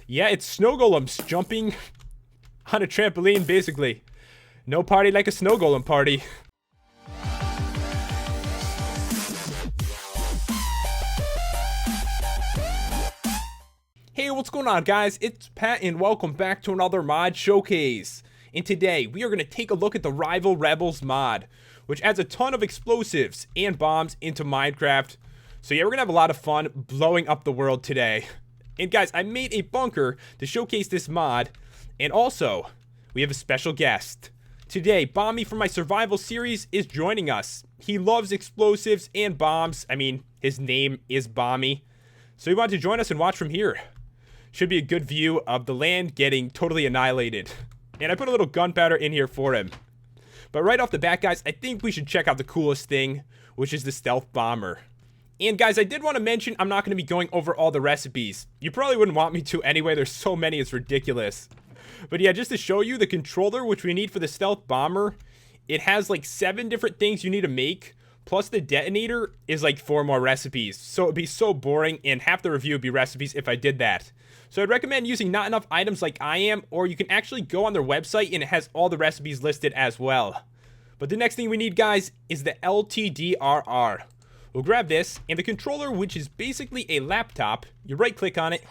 Yeah, it's snow golems jumping on a trampoline, basically. No party like a snow golem party. Hey, what's going on, guys? It's Pat, and welcome back to another mod showcase. And today, we are going to take a look at the Rival Rebels mod, which adds a ton of explosives and bombs into Minecraft. So yeah, we're going to have a lot of fun blowing up the world today. And guys, I made a bunker to showcase this mod, and also, we have a special guest. Today, Bommy from my survival series is joining us. He loves explosives and bombs. I mean, his name is Bommy. So he wanted to join us and watch from here. Should be a good view of the land getting totally annihilated. And I put a little gunpowder in here for him. But right off the bat, guys, I think we should check out the coolest thing, which is the stealth bomber. And guys, I did want to mention I'm not going to be going over all the recipes. You probably wouldn't want me to anyway. There's so many, it's ridiculous. But yeah, just to show you the controller, which we need for the stealth bomber, it has like 7 different things you need to make. Plus the detonator is like 4 more recipes. So it'd be so boring, and half the review would be recipes if I did that. So I'd recommend using not enough items like I am, or you can actually go on their website and it has all the recipes listed as well. But the next thing we need, guys, is the LTDRR. We'll grab this, and the controller, which is basically a laptop, you right click on it,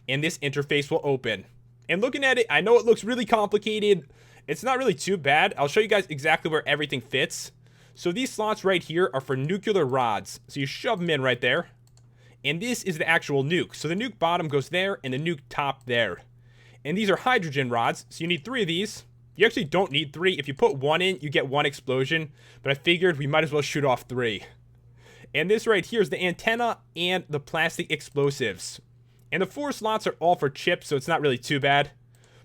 and this interface will open. And looking at it, I know it looks really complicated. It's not really too bad. I'll show you guys exactly where everything fits. So these slots right here are for nuclear rods. So you shove them in right there. And this is the actual nuke. So the nuke bottom goes there, and the nuke top there. And these are hydrogen rods, so you need 3 of these. You actually don't need 3. If you put 1 in, you get 1 explosion. But I figured we might as well shoot off 3. And this right here is the antenna and the plastic explosives. And the 4 slots are all for chips, so it's not really too bad.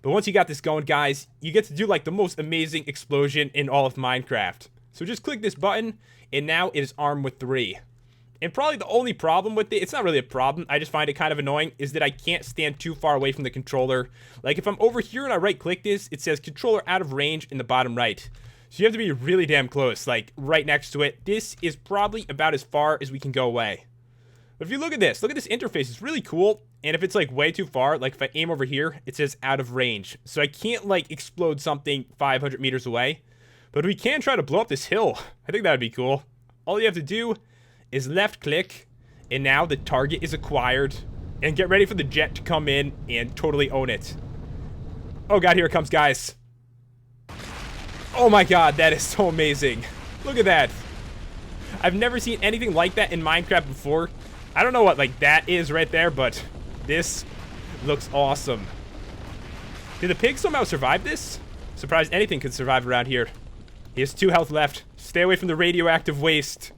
But once you got this going, guys, you get to do like the most amazing explosion in all of Minecraft. So just click this button, and now it is armed with 3. And probably the only problem with it, it's not really a problem, I just find it kind of annoying, is that I can't stand too far away from the controller. Like if I'm over here and I right click this, it says controller out of range in the bottom right. So you have to be really damn close, like right next to it. This is probably about as far as we can go away. But if you look at this interface, it's really cool. And if it's like way too far, like if I aim over here, it says out of range. So I can't like explode something 500 meters away. But we can try to blow up this hill. I think that would be cool. All you have to do is left click, and now the target is acquired. And get ready for the jet to come in and totally own it. Oh god, here it comes, guys. Oh my god, that is so amazing. Look at that. I've never seen anything like that in Minecraft before. I don't know what like that is right there, but this looks awesome. Did the pig somehow survive this? Surprised anything could survive around here. He has 2 health left. Stay away from the radioactive waste.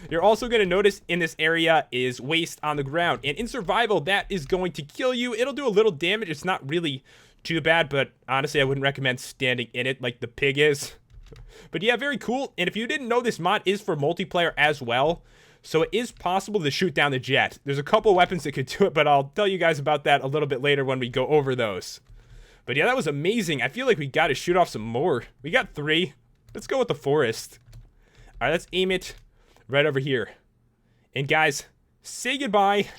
You're also going to notice in this area is waste on the ground. And in survival, that is going to kill you. It'll do a little damage. It's not really too bad, but honestly, I wouldn't recommend standing in it like the pig is. But yeah, very cool. And if you didn't know, this mod is for multiplayer as well. So it is possible to shoot down the jet. There's a couple weapons that could do it, but I'll tell you guys about that a little bit later when we go over those. But yeah, that was amazing. I feel like we got to shoot off some more. We got 3. Let's go with the forest. All right, let's aim it right over here. And guys, say goodbye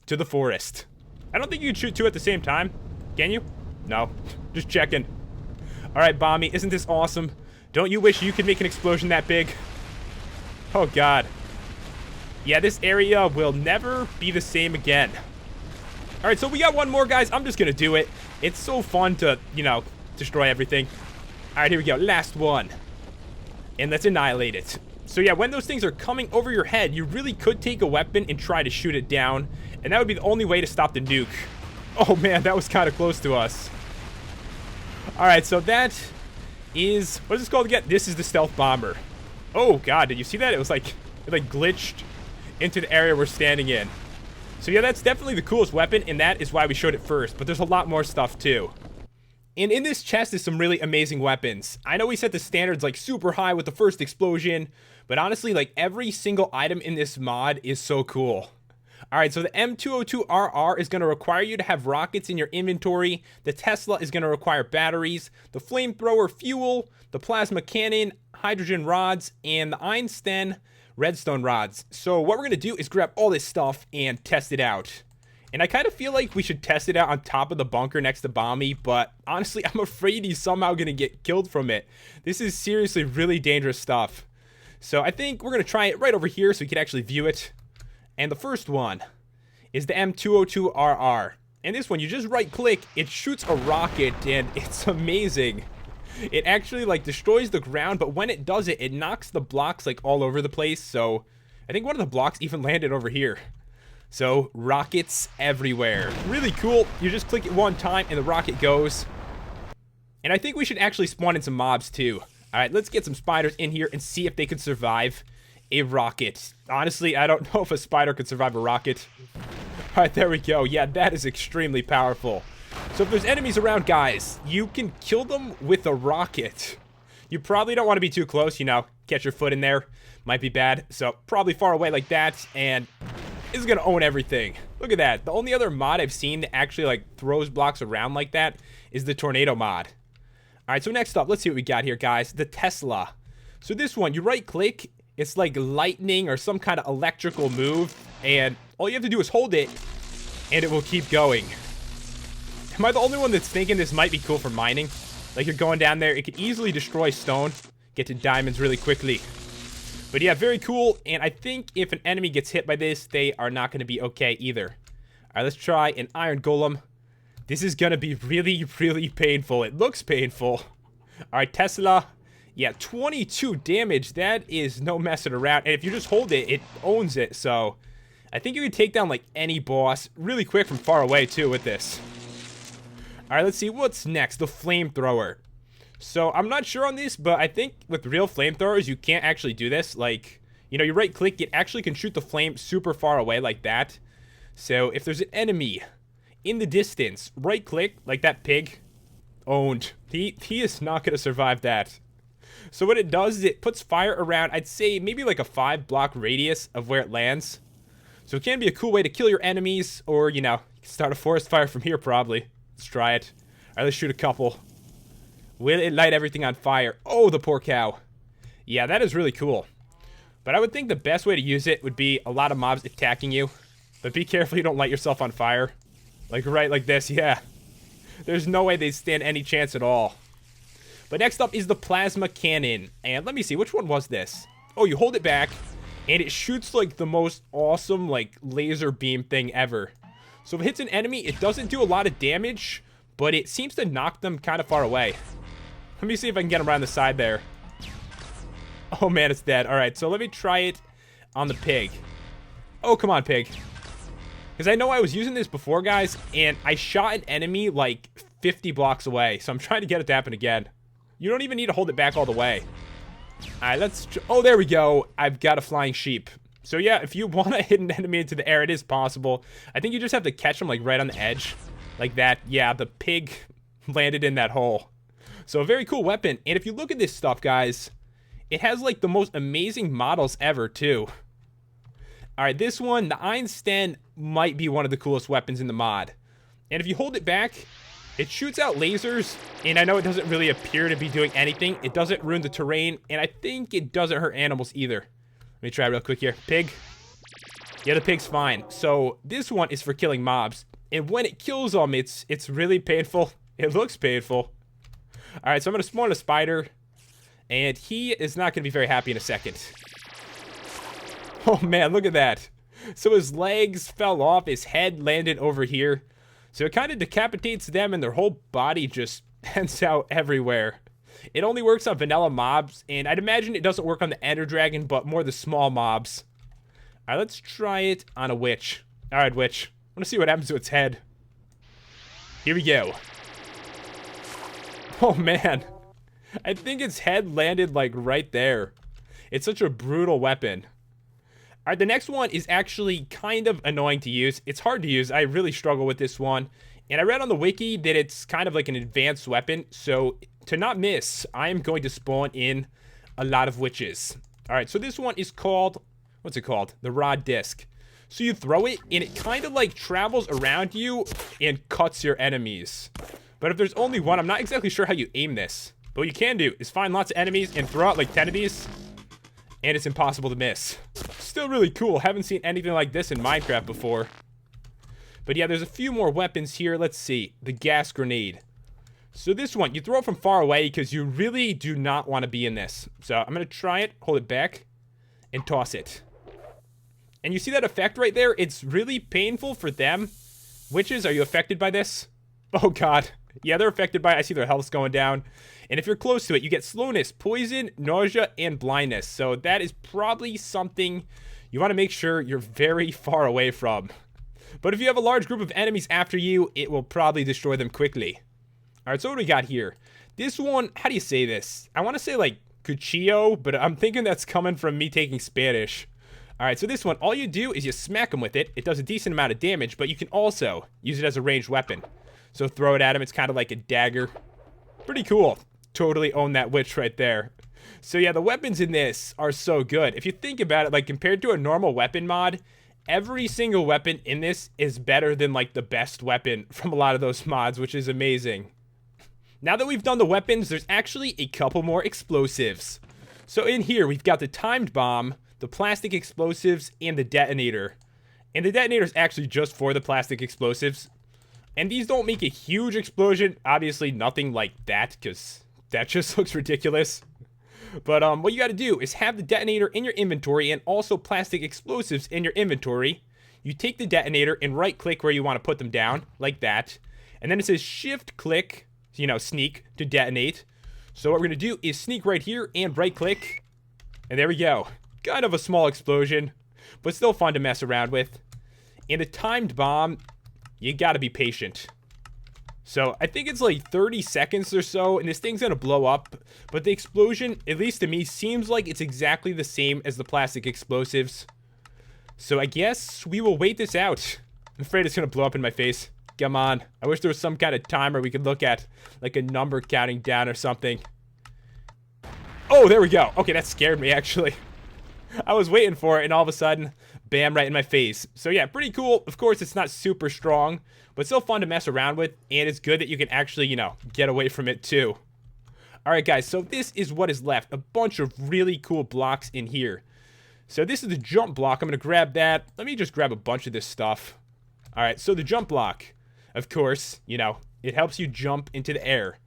to the forest. I don't think you can shoot 2 at the same time. Can you? No, just checking. All right, Bommy, isn't this awesome? Don't you wish you could make an explosion that big? Oh god. Yeah, this area will never be the same again. All right, so we got 1 more, guys. I'm just gonna do it. It's so fun to, you know, destroy everything. All right, here we go. Last one. And let's annihilate it. So yeah, when those things are coming over your head, you really could take a weapon and try to shoot it down. And that would be the only way to stop the nuke. Oh man, that was kind of close to us. All right, so that is, what is this called again? This is the stealth bomber. Oh god, did you see that? It was like, it like glitched into the area we're standing in. So yeah, that's definitely the coolest weapon, and that is why we showed it first. But there's a lot more stuff too. And in this chest is some really amazing weapons. I know we set the standards like super high with the first explosion, but honestly, like every single item in this mod is so cool. Alright, so the M202RR is going to require you to have rockets in your inventory. The Tesla is going to require batteries. The flamethrower fuel, the plasma cannon, hydrogen rods, and the Einstein redstone rods. So what we're going to do is grab all this stuff and test it out. And I kind of feel like we should test it out on top of the bunker next to Bomby, but honestly, I'm afraid he's somehow going to get killed from it. This is seriously really dangerous stuff. So I think we're going to try it right over here so we can actually view it. And the first one is the M202RR. And this one, you just right click, it shoots a rocket, and it's amazing. It actually like destroys the ground, but when it does it, it knocks the blocks like all over the place. So I think one of the blocks even landed over here. So rockets everywhere. Really cool. You just click it one time and the rocket goes. And I think we should actually spawn in some mobs too. All right, let's get some spiders in here and see if they can survive a rocket. Honestly, I don't know if a spider could survive a rocket. All right, there we go. Yeah, that is extremely powerful. So if there's enemies around, guys, you can kill them with a rocket. You probably don't want to be too close, you know, catch your foot in there. Might be bad. So probably far away like that, and is going to own everything. Look at that. The only other mod I've seen that actually like throws blocks around like that is the tornado mod. All right, so next up, let's see what we got here, guys. The Tesla. So this one, you right click, it's like lightning or some kind of electrical move, and all you have to do is hold it and it will keep going. Am I the only one that's thinking this might be cool for mining? Like you're going down there, it could easily destroy stone, get to diamonds really quickly. But yeah, very cool, and I think if an enemy gets hit by this, they are not going to be okay either. All right, let's try an iron golem. This is going to be really, really painful. It looks painful. All right, Tesla. Yeah, 22 damage. That is no messing around. And if you just hold it, it owns it. So I think you can take down like any boss really quick from far away too with this. All right, let's see what's next. The flamethrower. So I'm not sure on this, but I think with real flamethrowers, you can't actually do this. Like, you know, you right click, it actually can shoot the flame super far away like that. So if there's an enemy in the distance, right click, like that pig, owned. He is not going to survive that. So what it does is it puts fire around, I'd say maybe like a 5-block radius of where it lands. So it can be a cool way to kill your enemies, or, you know, you can start a forest fire from here probably. Let's try it. All right, let's shoot a couple. Will it light everything on fire? Oh, the poor cow. Yeah, that is really cool. But I would think the best way to use it would be a lot of mobs attacking you. But be careful you don't light yourself on fire. Like right like this, yeah. There's no way they stand any chance at all. But next up is the plasma cannon. And let me see, which one was this? Oh, you hold it back, and it shoots like the most awesome like laser beam thing ever. So if it hits an enemy, it doesn't do a lot of damage, but it seems to knock them kind of far away. Let me see if I can get him around the side there. Oh man, it's dead. All right, so let me try it on the pig. Oh, come on, pig. Because I know I was using this before, guys, and I shot an enemy like 50 blocks away. So I'm trying to get it to happen again. You don't even need to hold it back all the way. All right, let's... Oh, there we go. I've got a flying sheep. So yeah, if you want to hit an enemy into the air, it is possible. I think you just have to catch them like right on the edge. Like that. Yeah, the pig landed in that hole. So a very cool weapon. And if you look at this stuff, guys, it has like the most amazing models ever too. All right, this one, the Einstein, might be one of the coolest weapons in the mod. And if you hold it back, it shoots out lasers. And I know it doesn't really appear to be doing anything. It doesn't ruin the terrain. And I think it doesn't hurt animals either. Let me try real quick here. Pig. Yeah, the pig's fine. So this one is for killing mobs. And when it kills them, it's really painful. It looks painful. All right, so I'm going to spawn a spider, and he is not going to be very happy in a second. Oh, man, look at that. So his legs fell off, his head landed over here. So it kind of decapitates them, and their whole body just ends out everywhere. It only works on vanilla mobs, and I'd imagine it doesn't work on the Ender Dragon, but more the small mobs. All right, let's try it on a witch. All right, witch. I want to see what happens to its head. Here we go. Oh, man. I think its head landed, like, right there. It's such a brutal weapon. All right, the next one is actually kind of annoying to use. It's hard to use. I really struggle with this one. And I read on the wiki that it's kind of like an advanced weapon. So, to not miss, I am going to spawn in a lot of witches. All right, so this one is called... What's it called? The rod disc. So you throw it, and it kind of, like, travels around you and cuts your enemies. But if there's only one, I'm not exactly sure how you aim this. But what you can do is find lots of enemies and throw out like 10 of these. And it's impossible to miss. Still really cool. Haven't seen anything like this in Minecraft before. But yeah, there's a few more weapons here. Let's see. The gas grenade. So this one, you throw it from far away because you really do not want to be in this. So I'm going to try it, hold it back, and toss it. And you see that effect right there? It's really painful for them. Witches, are you affected by this? Oh god. Yeah, they're affected by it. I see their health's going down. And if you're close to it, you get slowness, poison, nausea, and blindness. So that is probably something you want to make sure you're very far away from. But if you have a large group of enemies after you, it will probably destroy them quickly. Alright, so what do we got here? This one, how do you say this? I want to say like cuchillo, but I'm thinking that's coming from me taking Spanish. Alright, so this one, all you do is you smack them with it. It does a decent amount of damage, but you can also use it as a ranged weapon. So throw it at him, it's kind of like a dagger. Pretty cool. Totally own that witch right there. So yeah, the weapons in this are so good. If you think about it, like compared to a normal weapon mod, every single weapon in this is better than like the best weapon from a lot of those mods, which is amazing. Now that we've done the weapons, there's actually a couple more explosives. So in here, we've got the timed bomb, the plastic explosives, and the detonator. And the detonator is actually just for the plastic explosives. And these don't make a huge explosion. Obviously, nothing like that, because that just looks ridiculous. But what you got to do is have the detonator in your inventory and also plastic explosives in your inventory. You take the detonator and right-click where you want to put them down, like that. And then it says shift-click, you know, sneak to detonate. So what we're going to do is sneak right here and right-click. And there we go. Kind of a small explosion, but still fun to mess around with. And the timed bomb, you got to be patient. So I think it's like 30 seconds or so, and this thing's going to blow up. But the explosion, at least to me, seems like it's exactly the same as the plastic explosives. So I guess we will wait this out. I'm afraid it's going to blow up in my face. Come on. I wish there was some kind of timer we could look at. Like a number counting down or something. Oh, there we go. Okay, that scared me, actually. I was waiting for it, and all of a sudden, bam, right in my face. So yeah, pretty cool. Of course, it's not super strong, but still fun to mess around with. And it's good that you can actually, you know, get away from it too. Alright, guys. So this is what is left. A bunch of really cool blocks in here. So this is the jump block. I'm going to grab that. Let me just grab a bunch of this stuff. Alright, so the jump block. Of course, you know, it helps you jump into the air.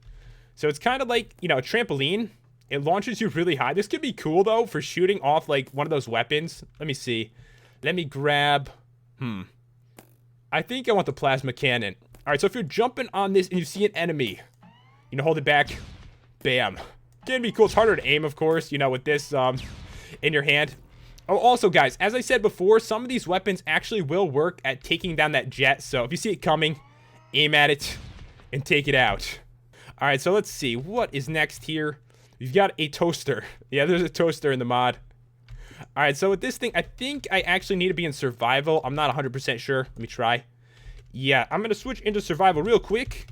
So it's kind of like, you know, a trampoline. It launches you really high. This could be cool, though, for shooting off, like, one of those weapons. Let me see. Let me grab... I think I want the plasma cannon. Alright, so if you're jumping on this and you see an enemy, you know, hold it back. Bam. Can be cool. It's harder to aim, of course, you know, with this in your hand. Oh, also, guys, as I said before, some of these weapons actually will work at taking down that jet. So if you see it coming, aim at it and take it out. Alright, so let's see. What is next here? We've got a toaster. Yeah, there's a toaster in the mod. Alright, so with this thing, I think I actually need to be in survival. I'm not 100% sure. Let me try. Yeah, I'm going to switch into survival real quick.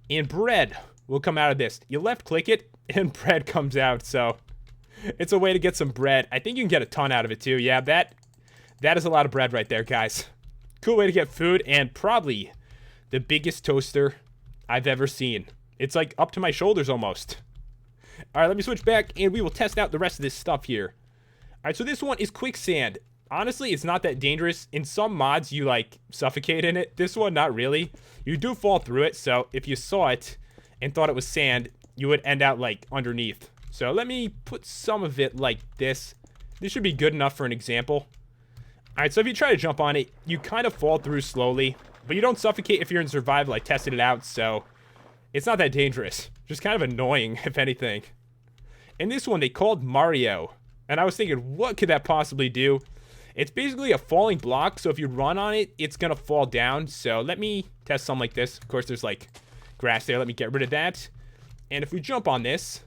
And bread will come out of this. You left click it, and bread comes out. So it's a way to get some bread. I think you can get a ton out of it too. Yeah, that is a lot of bread right there, guys. Cool way to get food, and probably the biggest toaster I've ever seen. It's like up to my shoulders almost. Alright, let me switch back, and we will test out the rest of this stuff here. Alright, so this one is quicksand. Honestly, it's not that dangerous. In some mods, you, like, suffocate in it. This one, not really. You do fall through it, so if you saw it and thought it was sand, you would end out, like, underneath. So let me put some of it like this. This should be good enough for an example. Alright, so if you try to jump on it, you kind of fall through slowly. But you don't suffocate if you're in survival. I tested it out, so it's not that dangerous. Just kind of annoying, if anything. And this one, they called Mario. And I was thinking, what could that possibly do? It's basically a falling block, so if you run on it, it's going to fall down. So let me test something like this. Of course, there's like grass there. Let me get rid of that. And if we jump on this,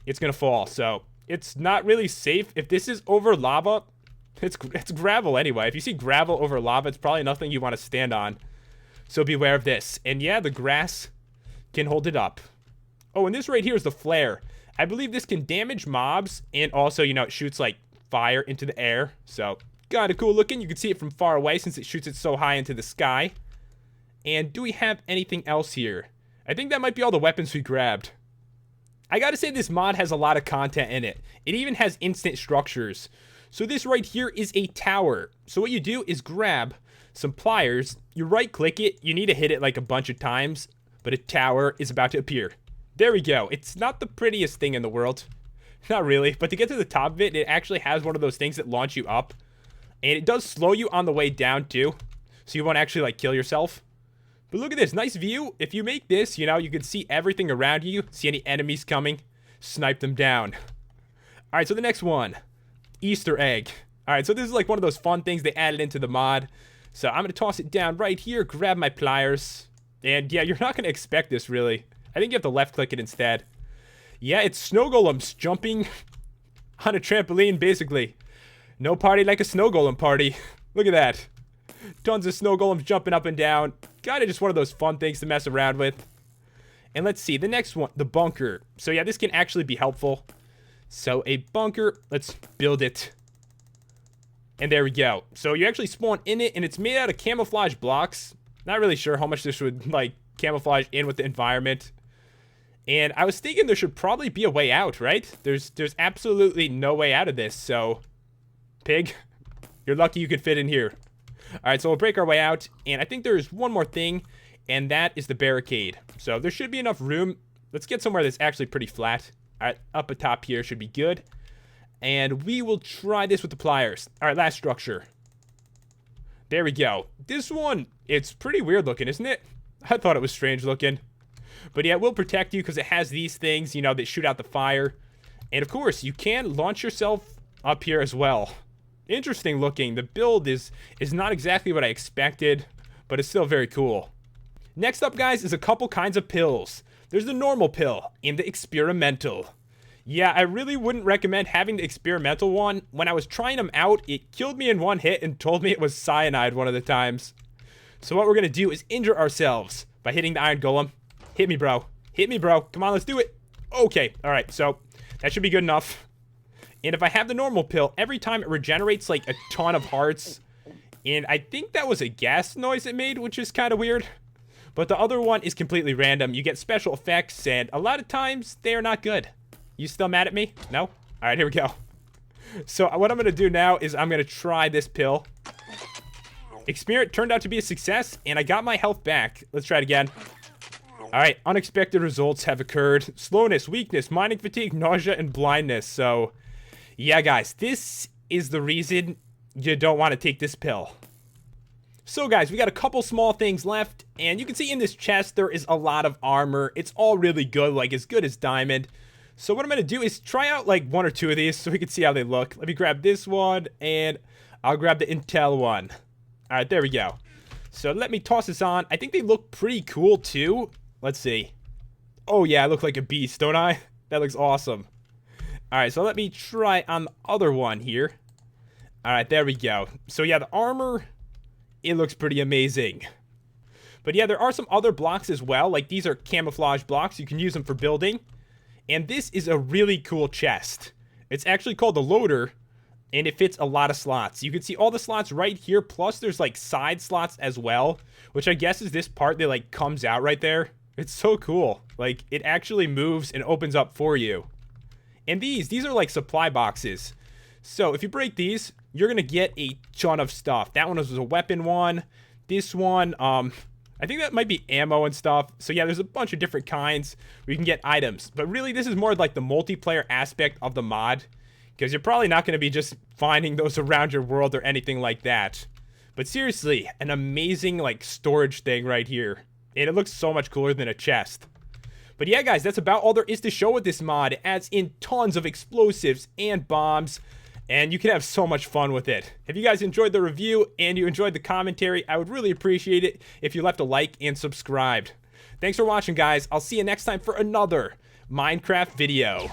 it's going to fall. So it's not really safe. If this is over lava, it's gravel anyway. If you see gravel over lava, it's probably nothing you want to stand on. So beware of this. And yeah, the grass can hold it up. Oh, and this right here is the flare. I believe this can damage mobs, and also, you know, it shoots like fire into the air. So kind of cool looking. You can see it from far away since it shoots it so high into the sky. And do we have anything else here? I think that might be all the weapons we grabbed. I gotta say, this mod has a lot of content in it. It even has instant structures. So this right here is a tower. So what you do is grab some pliers. You right click it. You need to hit it like a bunch of times, but a tower is about to appear. There we go. It's not the prettiest thing in the world. Not really, but to get to the top of it, it actually has one of those things that launch you up. And it does slow you on the way down too, so you won't actually like kill yourself. But look at this, nice view. If you make this, you know, you can see everything around you, see any enemies coming, snipe them down. All right, so the next one, Easter egg. All right, so this is like one of those fun things they added into the mod. So I'm gonna toss it down right here, grab my pliers. And yeah, you're not gonna expect this really. I think you have to left click it instead. Yeah, it's snow golems jumping on a trampoline, basically. No party like a snow golem party. Look at that. Tons of snow golems jumping up and down. Kind of just one of those fun things to mess around with. And let's see, the next one, the bunker. So yeah, this can actually be helpful. So a bunker, let's build it. And there we go. So you actually spawn in it, and it's made out of camouflage blocks. Not really sure how much this would, like, camouflage in with the environment. And I was thinking there should probably be a way out, right? There's absolutely no way out of this, so... Pig, you're lucky you could fit in here. Alright, so we'll break our way out, and I think there's one more thing, and that is the barricade. So there should be enough room. Let's get somewhere that's actually pretty flat. Alright, up atop here should be good. And we will try this with the pliers. Alright, last structure. There we go. This one, it's pretty weird looking, isn't it? I thought it was strange looking. But yeah, it will protect you because it has these things, you know, that shoot out the fire. And of course, you can launch yourself up here as well. Interesting looking. The build is not exactly what I expected, but it's still very cool. Next up, guys, is a couple kinds of pills. There's the normal pill and the experimental. Yeah, I really wouldn't recommend having the experimental one. When I was trying them out, it killed me in one hit and told me it was cyanide one of the times. So what we're going to do is injure ourselves by hitting the iron golem. Hit me, bro. Hit me, bro. Come on, let's do it. Okay, all right, so that should be good enough. And if I have the normal pill, every time it regenerates like a ton of hearts. And I think that was a gas noise it made, which is kind of weird. But the other one is completely random. You get special effects, and a lot of times they are not good. You still mad at me? No? All right, here we go. So what I'm going to do now is I'm going to try this pill. Experiment turned out to be a success, and I got my health back. Let's try it again. All right, unexpected results have occurred. Slowness, weakness, mining fatigue, nausea, and blindness. So, yeah, guys, this is the reason you don't want to take this pill. So, guys, we got a couple small things left, and you can see in this chest there is a lot of armor. It's all really good, like as good as diamond. So what I'm going to do is try out like one or two of these so we can see how they look. Let me grab this one, and I'll grab the Intel one. All right, there we go. So let me toss this on. I think they look pretty cool, too. Let's see. Oh, yeah, I look like a beast, don't I? That looks awesome. All right, so let me try on the other one here. All right, there we go. So, yeah, the armor, it looks pretty amazing. But, yeah, there are some other blocks as well. Like, these are camouflage blocks. You can use them for building. And this is a really cool chest. It's actually called the loader, and it fits a lot of slots. You can see all the slots right here, plus there's, like, side slots as well, which I guess is this part that, like, comes out right there. It's so cool. Like, it actually moves and opens up for you. And these are like supply boxes. So if you break these, you're going to get a ton of stuff. That one was a weapon one. This one, I think that might be ammo and stuff. So yeah, there's a bunch of different kinds where you can get items. But really, this is more like the multiplayer aspect of the mod, because you're probably not going to be just finding those around your world or anything like that. But seriously, an amazing like storage thing right here. And it looks so much cooler than a chest. But yeah, guys, that's about all there is to show with this mod. It adds in tons of explosives and bombs, and you can have so much fun with it. If you guys enjoyed the review and you enjoyed the commentary, I would really appreciate it if you left a like and subscribed. Thanks for watching, guys. I'll see you next time for another Minecraft video.